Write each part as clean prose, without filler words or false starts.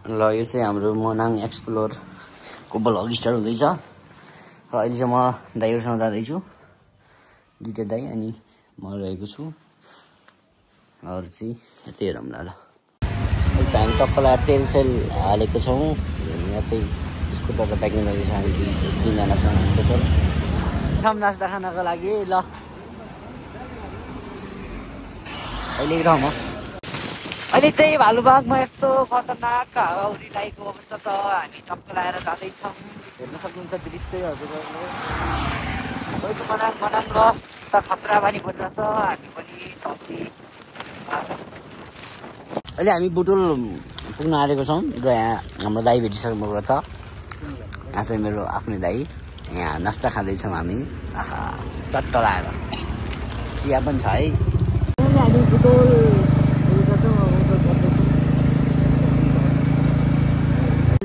ल यो चाहिँ हाम्रो मनाङ एक्सप्लोरको ब्लग स्टार्ट हुँदैछ र अहिले चाहिँ म दाइहरूसँग जाँदैछु दुईटा दाइ अनि म रहेको छु अरू चाहिँ यतै हेरौँला ल अहिले चाहिँ हामी टक्कला तेल सेल हालेको छौँ यहाँ चाहिँ स्कुटर र बाइकमा जाँदैछ हामी दुईजनासँग टोटल नास्ता खानको लागि ल अहिले ठाउँमा अहिले चाहिँ भालुबागमा यस्तो खतरनाक हावाहुरी टाइपको अवस्था छ हामी टक्क लगाएर जाँदैछौँ हेर्न सक्नुहुन्छ दृश्यहरू मनाङ र त खतरा बानी परिरहेछ हामी पनि अहिले हामी बुटुल पुग्न आँटेको छौँ र यहाँ हाम्रो दाइ भेटिसक्नु भएको छ यहाँ चाहिँ मेरो आफ्नै दाइ यहाँ नास्ता खाँदैछौँ हामी आहा चट्ट लगाएर चिया पनि छ है हामी बुटुल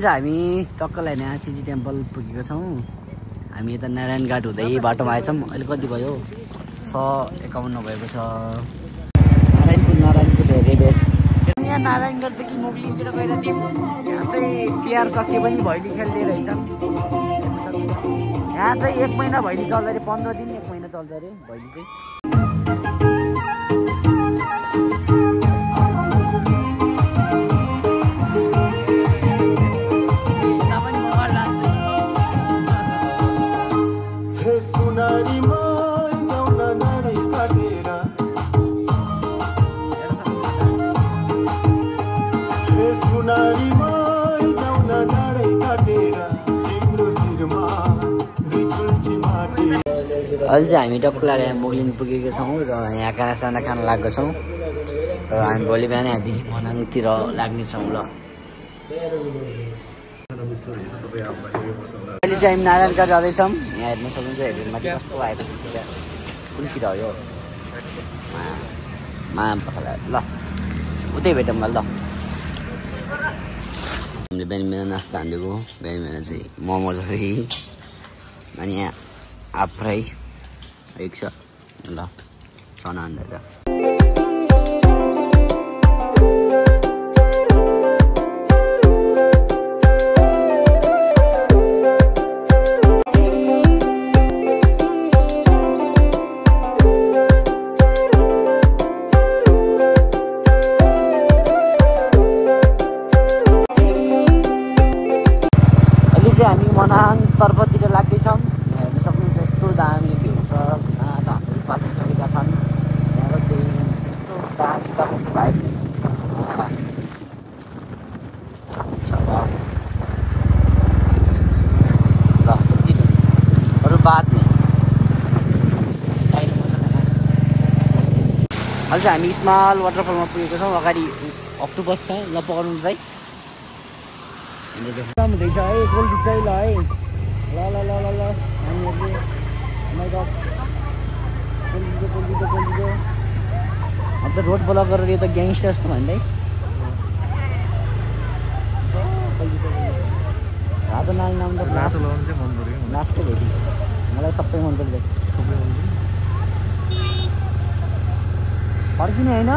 हामी टक्कलाई यहाँ सिजी टेम्पल पुगेको छौँ हामी यता नारायण घाट हुँदै बाटोमा आएछौँ अहिले कति भयो 6:51 भएको छ नारायणपुर धेरै बेर यहाँ नारायणगढदेखि मोगलिनतिर गएर थियौँ यहाँ चाहिँ तिहार सके पनि भैली खेल्दै रहेछन् यहाँ चाहिँ 1 महिना भैली चल्दा अरे 15 दिन 1 महिना चल्दा अरे भैली चाहिँ अहिले चाहिँ हामी टक्कला यहाँ मोगलिन पुगेको छौँ र यहाँ खानासाना खान लागेको छौँ र हामी भोलि बिहान यहाँदेखि मनाङतिर लाग्नेछौँ ल अहिले चाहिँ हामी नारायणगढ जाँदैछौँ यहाँ हेर्न सक्नुहुन्छ हेर्नुमाथि कस्तो आएको छ कुनतिर हो यो पखाला ल उतै भेटौँ ल हामीले बिहान बिहान नास्ता हानिदिएको बिहान बिहान चाहिँ मोमो झरी अनि यहाँ हाफ फ्राई एक छ ल छना हान्दै त हामी मनाङ तर्फतिर लाग्दैछौँ हेर्न सक्नुहुन्छ यस्तो दामी भ्यू छ धानहरू पाकिसकेका छन् यहाँ त्यही यस्तो दामी दामी भाइ ल अरू बात नै अहिले चाहिँ हामी स्मल वाटरफलमा पुगेको छौँ अगाडि अक्टोपस छ ल पकाउनु चाहिँ हुँदैछ है गोल्डी चाहिँ ल है ल हामीहरूले गोल्डी अन्त रोड ब्लक गरेर यो त ग्याङ्स्टर जस्तो भन्दै रातो नाल नाम त लास्ट भेट्यो मलाई सबै मन पर्छ फर्किने होइन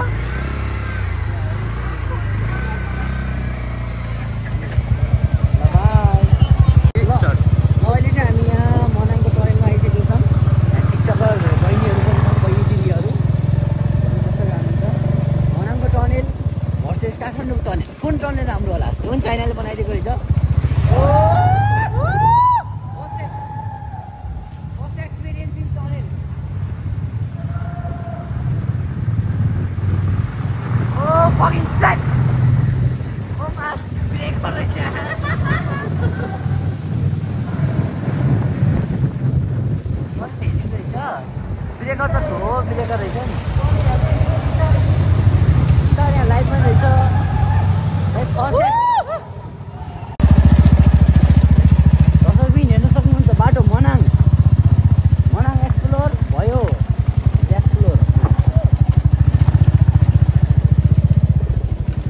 कुन टनल राम्रो होला कुन चाइनाले बनाइदिएको रहेछ ब्रेकर त धो ब्रेकर रहेछ नि यहाँ लाइटमा रहेछ हेर्न सक्नुहुन्छ बाटो मनाङ एक्सप्लोर भयो एक्सप्लोर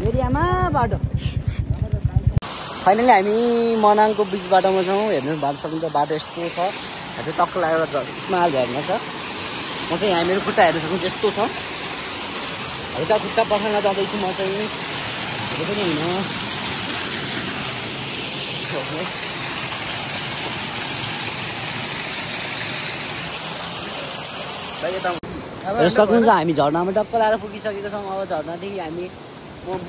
एरियामा बाटो फाइनली हामी मनाङको बिच बाटोमा छौँ हेर्नु सक्नुहुन्छ बाटो यस्तो छ यहाँ टक्क लागेर स्माल झर्ना छ म चाहिँ यहाँ मेरो खुट्टा हेर्नु सक्नुहुन्छ यस्तो छ हल्का खुट्टा पठाउन जाँदैछु म चाहिँ पनि होइन सक्नुहुन्छ हामी झर्नामा टक्क लाएर पुगिसकेको छौँ। अब झर्नादेखि हामी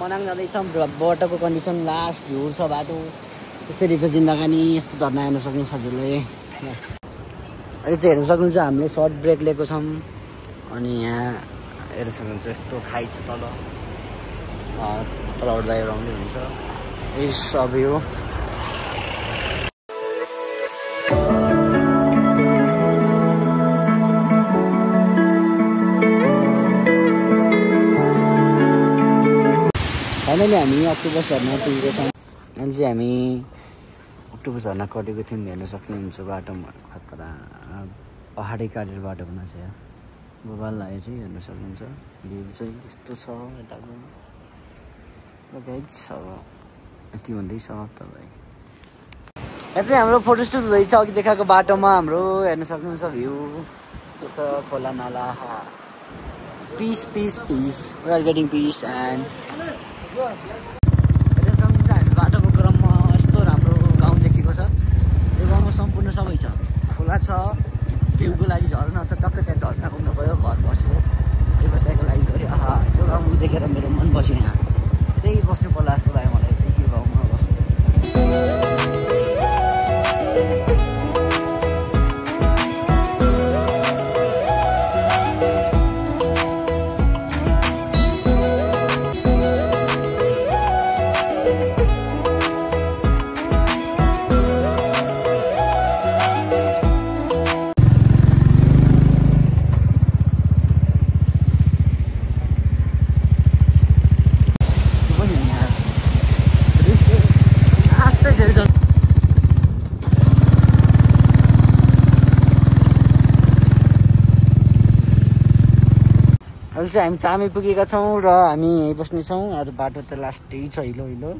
मनाङ जाँदैछौँ। बाटोको कन्डिसन लास्ट भ्यू छ बाटो त्यसरी छ जिन्दगानी। यस्तो झर्ना हेर्न सक्नुहुन्छ हजुरले। अहिले चाहिँ हेर्न सक्नुहुन्छ हामीले सर्ट ब्रेक लिएको छौँ। अनि यहाँ हेर्न सक्नुहुन्छ यस्तो खाइ छ तल उठ्दा एउटा आउँदै हुन्छ। यही सबै हो। फाइनली हामी अक्टोबर झर्ना पुगेको छौँ। अनि चाहिँ हामी अक्टोबर झर्ना कटेको थियौँ। हेर्न सक्नुहुन्छ बाटोमा खतरा पहाडी काटेर बाटो बनाएको छ। यहाँ मोबाइल लाग्यो चाहिँ हेर्न सक्नुहुन्छ भ्यू चाहिँ यस्तो छ यताको गाइज। अब यति भन्दैछ तपाईँ। यहाँ चाहिँ हाम्रो फोटोसुट हुँदैछ अघि देखाएको बाटोमा हाम्रो। हेर्न सक्नुहुन्छ भ्यू यस्तो छ खोला नाला। Peace peace peace we are getting peace and हेर्न सक्नुहुन्छ हामी बाटोको क्रममा यस्तो राम्रो गाउँ देखेको छ। यो गाउँमा सम्पूर्ण सबै छ। खोला छ, भ्यूको लागि झर्ना छ। टक्क त्यहाँ झर्ना घुम्नु गयो, घर बस्यो, व्यवसायको लागि गयो। आहा यो गाउँ देखेर मेरो मन बस्यो। यहाँ त्यही बस्नु पर्ला जस्तो लाग्यो मलाई यो गाउँमा। अब अहिले चाहिँ हामी चामी पुगेका छौँ र हामी यहीँ बस्नेछौँ। आज बाटो त लास्टै छ हिलो हिलो।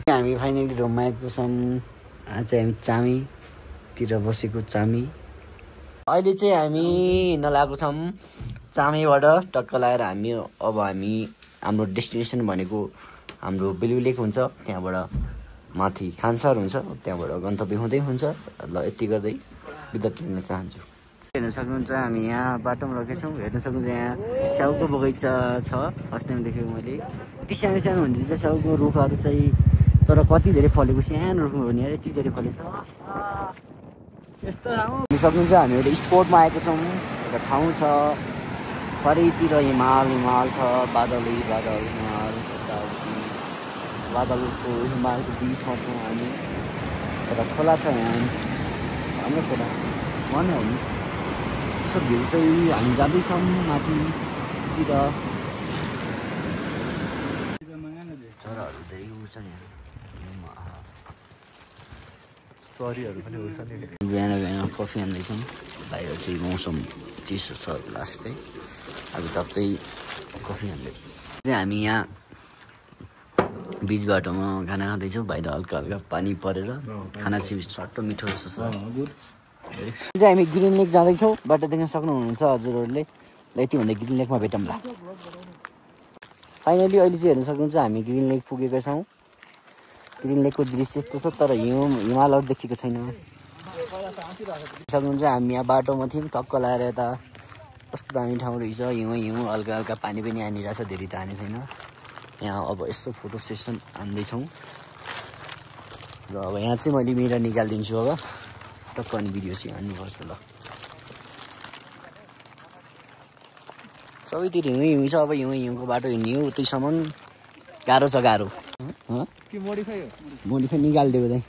हामी फाइनली रुममा आइपुगेको छौँ। आज चाहिँ हामी चामीतिर बसेको चामी। अहिले चाहिँ हामी हिँड्न लागेको छौँ चामीबाट टक्क लगाएर। हामी हाम्रो डेस्टिनेसन भनेको हाम्रो बेलुलेक हुन्छ। त्यहाँबाट माथि खानसार हुन्छ। त्यहाँबाट गन्तव्य हुँदै हुन्छ। ल यति गर्दै बिदा लिन चाहन्छु। हेर्न सक्नुहुन्छ हामी यहाँ बाटोमा रोकेछौँ। हेर्न सक्नुहुन्छ यहाँ स्याउको बगैँचा छ। फर्स्ट टाइम देखेको मैले। यति सानो सानो हुँदै चाहिँ स्याउको रुखहरू चाहिँ, तर कति धेरै फलेको सानो रुख हो नि यति धेरै फलेको छ। यस्तो हेर्न सक्नुहुन्छ हामी एउटा स्पोटमा आएको छौँ। एउटा ठाउँ छ चारैतिर हिमाल छ। बादल हिमाल यताउति बादलको हिमालको बिचमा छौँ हामी। एउटा खोला छ यहाँ हाम्रो खोला मन हो नि। भ्यू चाहिँ हामी जाँदैछौँ माथितिर। चराहरू धेरै उड्छ यहाँ। चरीहरू पनि उड्छ। बिहान बिहान कफी खाँदैछौँ। बाहिर चाहिँ मौसम चिसो छ लास्टै। अब टक्कै कफी खाँदै चाहिँ हामी यहाँ बिच बाटोमा खाना खाँदैछौँ। बाहिर हल्का हल्का पानी परेर खाना चाहिँ सट्टो मिठो जस्तो छ। चाहिँ हामी ग्रिन लेक जाँदैछौँ। बाटो देख्न सक्नुहुनेछ हजुरहरूले। ल यति भन्दा ग्रिन लेकमा भेटौँला। फाइनली अहिले चाहिँ हेर्न सक्नुहुन्छ हामी ग्रिन लेक पुगेका छौँ। ग्रिन लेकको दृश्य यस्तो छ, तर हिमालहरू देखेको छैन। सक्नुहुन्छ हामी यहाँ बाटोमा थियौँ। टक्क लगाएर यता कस्तो दामी ठाउँ रहेछ। हिउँ हल्का हल्का पानी पनि हानिरहेछ। धेरै त हाने छैन। यहाँ अब यस्तो फोटो सेसन हान्दैछौँ। र अब यहाँ चाहिँ मैले मिरर निकालिदिन्छु। अब टक्क अनि भिडियो चाहिँ हान्नुपर्छ। ल सबैतिर हिउँ छ। अब हिउँको बाटो हिँड्ने हो उतैसम्म गाह्रो छ। गाह्रो मोडिफाई निकालिदिएको चाहिँ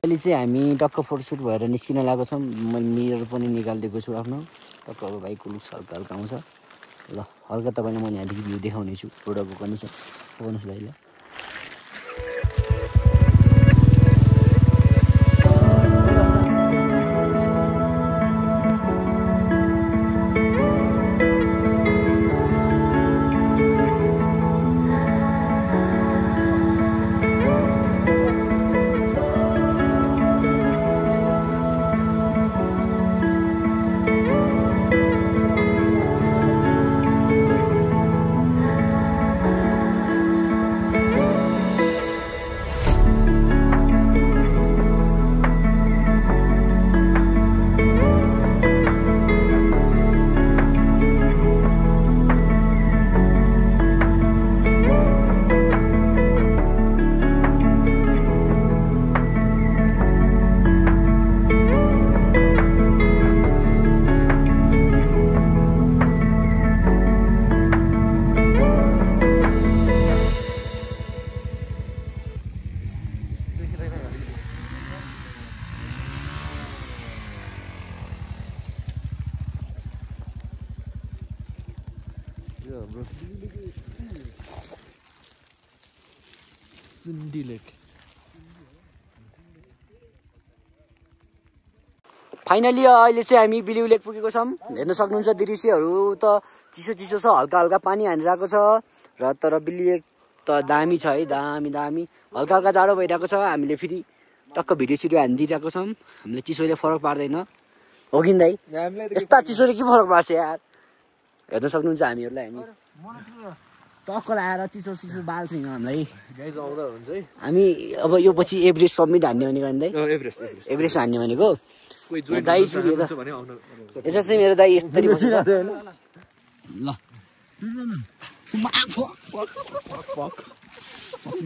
अहिले चाहिँ हामी टक्क फोटोसुट भएर निस्किन लागेको छौँ। मैले मिरर पनि निकालिदिएको छु आफ्नो। टक्क अब बाइकको लुक्स हल्का हल्का आउँछ। ल हल्का तपाईँलाई मैले यहाँदेखि भ्यू देखाउने छु रोडको कन्डिसन। हेर्नुहोस् भाइ ल। सुन्डी लेक फाइनली अहिले चाहिँ हामी बिलिउ लेक पुगेको छौँ। हेर्न सक्नुहुन्छ दृश्यहरू त चिसो चिसो छ, हल्का हल्का पानी हानिरहेको छ र तर बिलिउ लेक त दामी छ है, दामी दामी। हल्का हल्का जाडो भइरहेको छ, हामीले फेरि टक्क भिडियो सिडियो हानिदिइरहेको छौँ। हामीले चिसोले फरक पार्दैन हो कि दाइ? यस्ता चिसोले के फरक पार्छ यार। हेर्न सक्नुहुन्छ हामीहरूलाई, हामी टक्क लगाएर चिसो चिसो बाल्छ हामीलाई। हामी अब यो पछि एभरेस्ट सब्मिट हान्ने भनेको एभरेस्ट हान्ने भनेको दाइ यसो चाहिँ मेरो दाइ यस्तरी बसेछ ल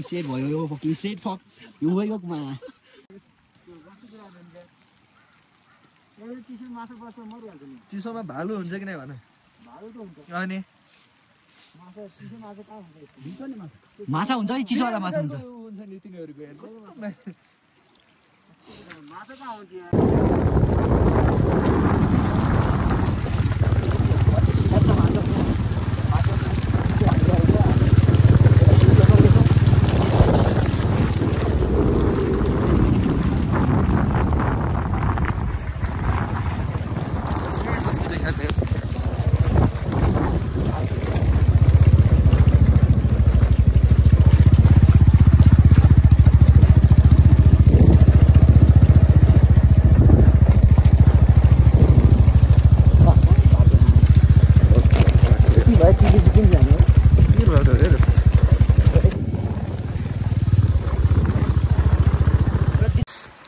सेट भयो यो फकिङ सेट फक यो गयोमा चिसोमा भालु हुन्छ कि नै भन अनि माछा हुन्छ कि चिसोवाला माछा हुन्छ नि तिनीहरूको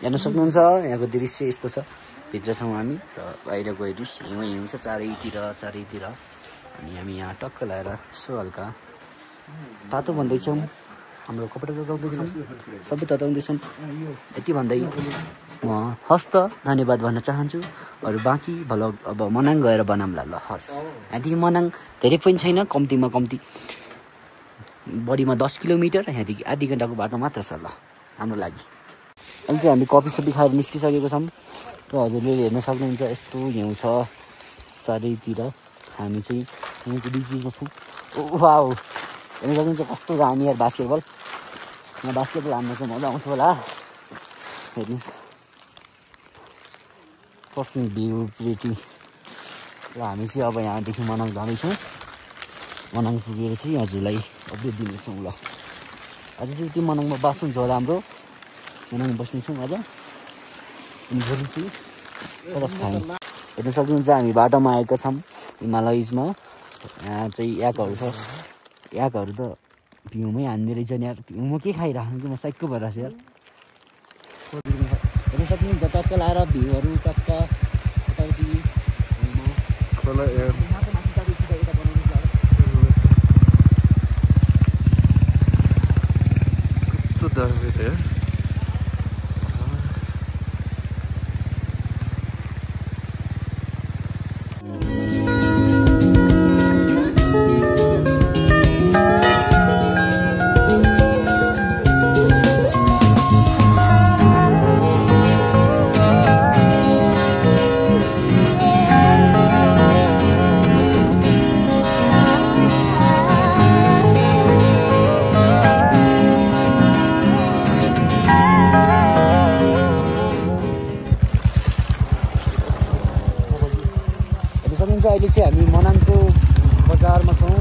हेर्न सक्नुहुन्छ यहाँको दृश्य यस्तो छ। भित्र छौँ हामी र बाहिरको हेर्नुहोस् हिउँ छ चारैतिर अनि हामी यहाँ टक्क लगाएर यसो हल्का तातो भन्दैछौँ, हाम्रो कपडा तताउँदैछौँ, सबै तताउँदैछौँ। यति भन्दै म हस् त धन्यवाद भन्न चाहन्छु। अरू बाँकी भ्लग अब मनाङ गएर बनाउँला ल। हस्, यहाँदेखि मनाङ धेरै पनि छैन, कम्तीमा कम्ती बढीमा 10 किलोमिटर, यहाँदेखि आधी घन्टाको बाटो मात्र छ ल हाम्रो लागि। अहिले चाहिँ हामी कफी सफी खाएर निस्किसकेको छौँ र हजुरले हेर्न सक्नुहुन्छ यस्तो हिउँ छ चारैतिर। हामी चाहिँ हिउँको बिचमा छौँ। वाउ, हेर्न सक्नुहुन्छ कस्तो दामी यार बास्केटबल। यहाँ बास्केटबल हान्नु चाहिँ मजा आउँछ होला। हेर्नुहोस् फकिङ भ्यू प्रिटी। र हामी चाहिँ अब यहाँदेखि मनाङ जाँदैछौँ। मनाङ पुगेर चाहिँ हजुरलाई अपडेट दिनेछौँ ल। अझै चाहिँ त्यो मनाङमा बास हुन्छ होला हाम्रो, मनाङ बस्नेछौँ आज। अनि भोलि चाहिँ हेर्न सक्नुहुन्छ हामी बाटोमा आएका छौँ हिमालयजमा। यहाँ चाहिँ याकहरू छ, याकहरू त भ्यूमै हान्ने रहेछ नि यार। भ्यूमा के खाइरहेको कि म साइकको भइरहेको छु यार। हेर्न सक्नुहुन्छ टक्क लाएर भ्यूहरू टक्क यताउति अहिले चाहिँ हामी मनाङको बजारमा छौँ।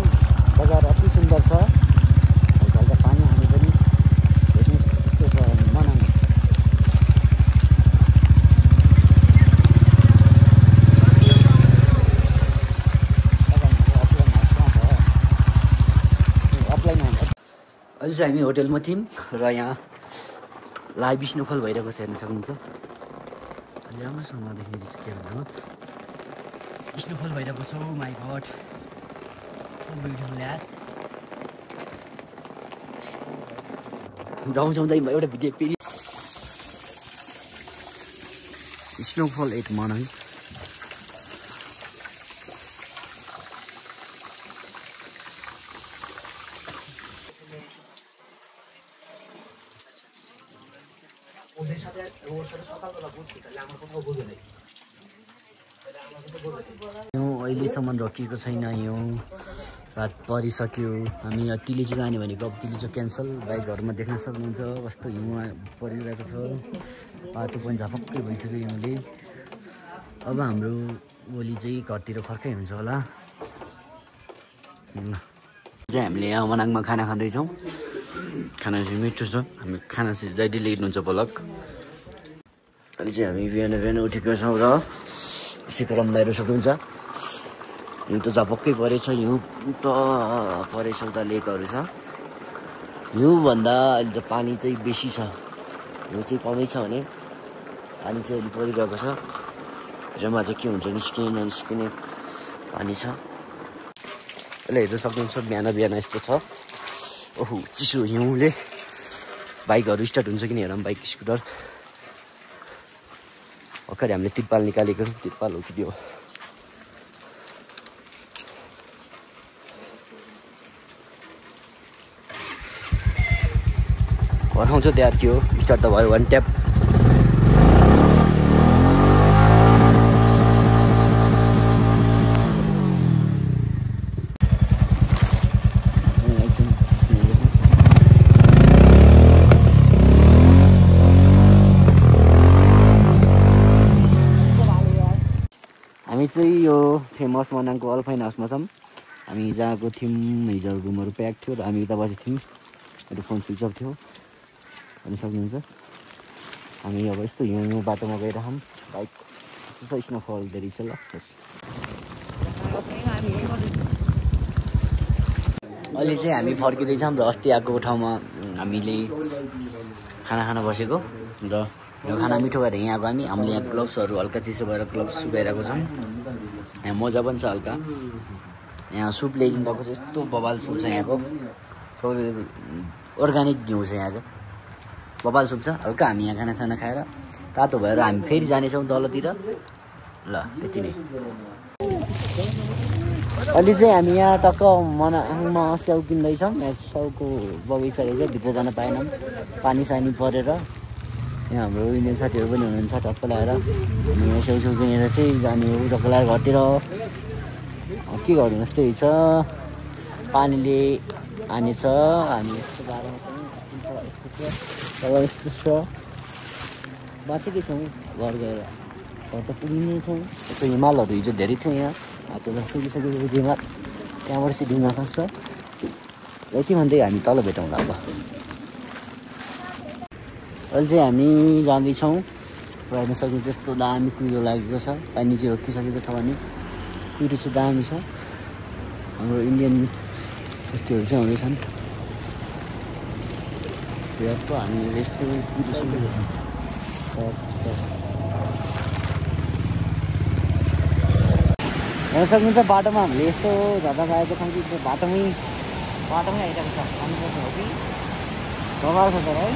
बजार अति सुन्दर छ, हल्का पानी हानी पनि हेर्नु कस्तो छ मनाङ। अहिले चाहिँ हामी होटेलमा थियौँ र यहाँ लाइभ स्नोफल भइरहेको छ, हेर्न सक्नुहुन्छ। अहिले राम्रोसँग देखिँदैछ क्यामेरामा स्नोफल भइरहेको छ। माई गड, ब्युटिफुल यार। जाउँ दाइ एउटा भिडियो फेरि स्नोफल एट मनाङ। अहिलेसम्म रोकिएको छैन हिउँ रात परिसक्यो। हामी तिलिचो जाने भनेको अब तिलिचो क्यान्सल। बाइकहरूमा देख्न सक्नुहुन्छ कस्तो हिउँ परिरहेको छ। बाटो पनि झपक्कै भइसक्यो हिउँले। अब हाम्रो भोलि चाहिँ घरतिर फर्कै हुन्छ होला। चाहिँ हामीले यहाँ मनाङमा खाना खाँदैछौँ। खाना चाहिँ मिठो छ। हामी खाना चाहिँ जहिले लिनुहुन्छ ब्लग। अहिले चाहिँ हामी बिहान बिहान उठेको छौँ र यसै क्रम बाहिर सक्नुहुन्छ। हिउँ त झपक्कै परेछ। हिउँ त परेछ उता लेकहरू छ। हिउँभन्दा अहिले त पानी चाहिँ बेसी छ। हिउँ चाहिँ कमै छ भने पानी चाहिँ अहिले परिरहेको छ। हेरमा चाहिँ के हुन्छ निस्किने ननिस्किने पानी छ। अहिले हेर्न सक्नुहुन्छ बिहान बिहान यस्तो छ। ओहो चिसो हिउँले बाइकहरू स्टार्ट हुन्छ कि हेरौँ बाइक स्कुटर। भर्खरै हामीले तिरपाल निकालेको तिरपाल हो कि त्यो हराउँछ त्यहाँ के हो स्टार्ट त भयो वान ट्याप। हामी चाहिँ यो फेमस मनाङको अल्फाइन हाउसमा छौँ। हामी जहाँको थियौँ हिजो रुमहरू प्याक थियो र हामी उता बसेको थियौँ। मेरो फोन स्विच अफ थियो भन्न सक्नुहुन्छ। हामी अब यस्तो हिउँ बाटोमा गइरहौँ। बाइक यस्तो स्नोफल धेरै छ ल। अहिले चाहिँ हामी फर्किँदैछौँ र अस्ति आएको ठाउँमा हामीले खाना खान बसेको र यो खाना मिठो भएर यहाँ आएको हामीले यहाँ ग्लोभ्सहरू हल्का चिसो भएर ग्लोभ्स सुकाइरहेको छौँ। यहाँ मजा पनि छ हल्का। यहाँ सुप ल्याइदिनु भएको छ। यस्तो बबाल सुप छ यहाँको। अर्ग्यानिक घिउ छ यहाँ चाहिँ। बबाल सुप छ हल्का। हामी यहाँ खानासाना खाएर तातो भएर हामी फेरि जानेछौँ तलतिर। ल यति नै। अहिले चाहिँ हामी यहाँ टक्क मनाङमा स्याउ किन्दैछौँ। यहाँ स्याउको बगैँचा रहेछ। भित्र जान पाएनौँ पानी सानी परेर। यहाँ हाम्रो इन्डियन साथीहरू पनि हुनुहुन्छ टक्क लगाएर। हामी यहाँ स्याउ किनेर चाहिँ जाने हो टक्क लगाएर घरतिर। के गर्नु जस्तै छ पानीले हानेछ। हामी यस्तो गाह्रोमा छौँ। यस्तो छ बाँचेकै छौँ। घर गएर घर त पुगिने छौँ। यस्तो हिमालहरू हिजो धेरै थियो यहाँ। हात त सुकिसकेको हिमाल त्यहाँबाट चाहिँ ढुङ्गा खस्छ। यति भन्दै हामी तल भेटौँला अब। अहिले चाहिँ हामी जाँदैछौँ। हेर्न सक्नुहुन्छ यस्तो दामी कुहिरो लागेको छ। पानी चाहिँ रोकिसकेको छ भने कुहिरो चाहिँ दामी छ। हाम्रो इन्डियन यस्तोहरू चाहिँ हुँदैछन्। यस्तो हामीले यस्तो कुहिरो सुकेको छ। हेर्न सक्नुहुन्छ बाटोमा हामीले यस्तो झर्दा गएको छौँ कि बाटोमै आइरहेको छ। पानी पर्छ हो कि बगाएर छ तर है।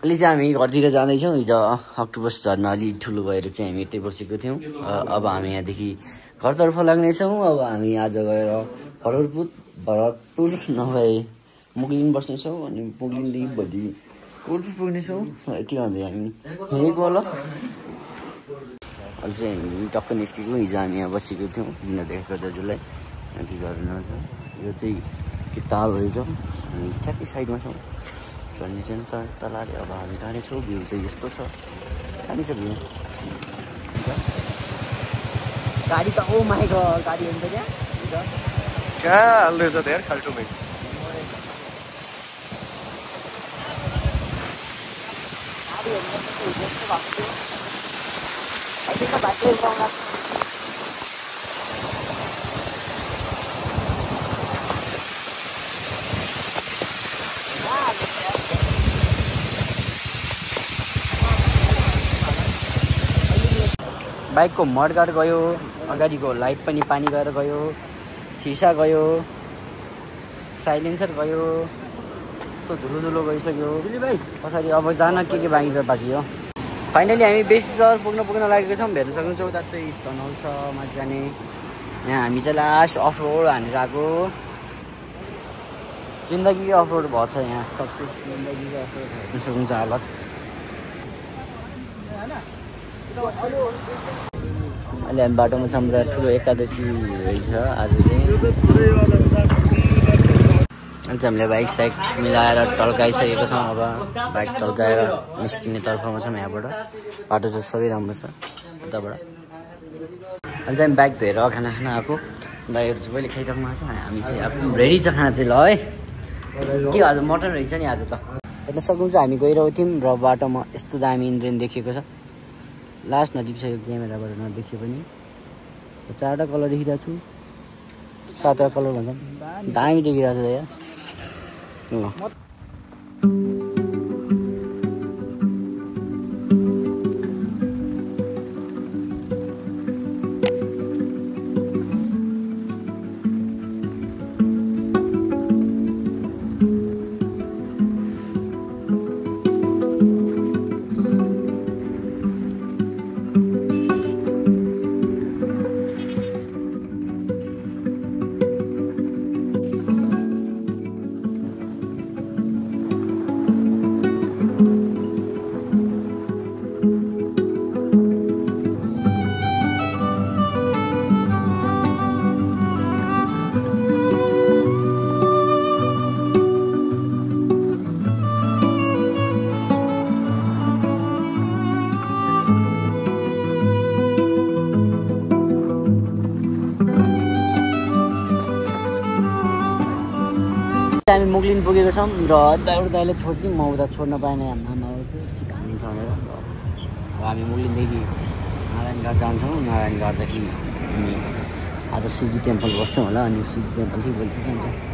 अहिले चाहिँ हामी घरतिर जाँदैछौँ। हिजो अक्टोबस झर्न अलि ठुलो भएर चाहिँ हामी यतै बसेको थियौँ। अब हामी यहाँदेखि घरतर्फ लाग्नेछौँ। अब हामी आज गएर भरतपुर नभए मुगलिन बस्नेछौँ। अनि मुगलिनदेखि भोलि कोलपुर पुग्नेछौँ। यति भन्दै हामी हिँडेको होला। अहिले चाहिँ हामी टक्क निस्केको। हिजो हामी यहाँ बसेको थियौँ। दिन देखेको दाजुलाई यहाँ चाहिँ झर्ना छ। यो चाहिँ के ताल रहेछ। हामी ठ्याक्कै साइडमा छौँ। झर्ने चाहिँ तल अरे। अब हामी जानेछौँ। भ्यू चाहिँ यस्तो छ। दामी छ भ्यू। गाडी त ओ माई गॉड गाडी हुन्छ क्या हाल्दैछ त यार खाल्टो भाइ। बाइकको मडगाड गयो। अगाडिको लाइट पनि पानी गएर गयो। सिसा गयो। साइलेन्सर गयो। यस्तो धुलो गइसक्यो पछाडि। अब जान के बाँकी हो। फाइनली हामी बेसी सहर पुग्न लागेको छौँ। हेर्न सक्नुहुन्छ उता चाहिँ तनहुल छ माथि जाने। यहाँ हामी चाहिँ लास्ट अफ रोड हानेर आएको। जिन्दगीको अफ रोड भएको छ यहाँ। सबसे जिन्दगीको अफ रोड हेर्न सक्नुहुन्छ हालत। अहिले हामी बाटोमा छौँ र ठुलो एकादशी रहेछ आज चाहिँ। अनि चाहिँ हामीले बाइक साइक मिलाएर टल्काइसकेको छौँ। अब बाइक टल्काएर निस्किने तर्फमा छौँ यहाँबाट। बाटो चाहिँ सबै राम्रो छ उताबाट। अनि चाहिँ बाइक धोएर खाना आएको दाइहरू चाहिँ पहिले खाइसक्नु भएको छ। हामी चाहिँ अब रेडी छ खाना चाहिँ। ल है के आज मटन रहेछ नि आज त। हेर्न सक्नुहुन्छ हामी गइरहेको थियौँ र बाटोमा यस्तो दामी इन्द्रेन देखिएको छ। लास्ट नजिकसक्यो क्यामेराबाट नदेखियो पनि। 4वटा कलर देखिरहेको छु, 7वटा कलर भन्छौँ। दामी देखिरहेको छ यार। हामी मुगलिन पुगेको छौँ र दाइले छोड्थ्यौँ। म उता छोड्न पाएन, आमाबाउ चाहिँ ठिक हानी छ भनेर। अब हामी मुगलिनदेखि नारायणघाट जान्छौँ। नारायणघाटदेखि हामी आज शिवजी टेम्पल बस्छौँ होला। अनि शिवजी टेम्पल चाहिँ भोलि चाहिँ जान्छौँ।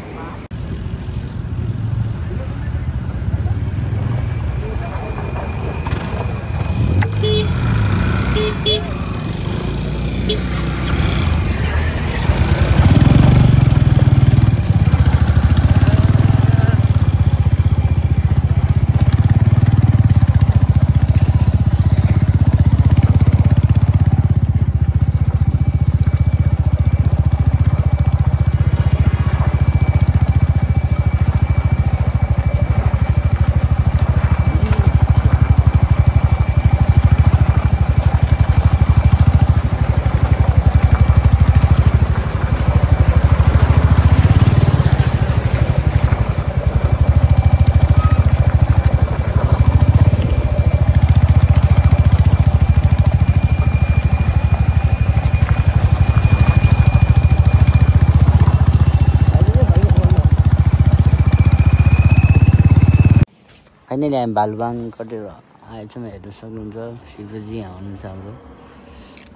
फाइनली हामी भालुबाङ कटेर आएछौँ। हेर्नु सक्नुहुन्छ शिवजी यहाँ हुनुहुन्छ हाम्रो।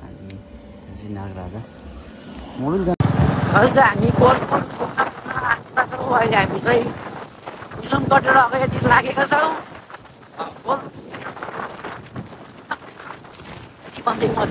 अनि नागराजा मुरुल हामी अहिले हामी चाहिँ कुसुम कटेर अब यति लागेका छौँ। सबैजना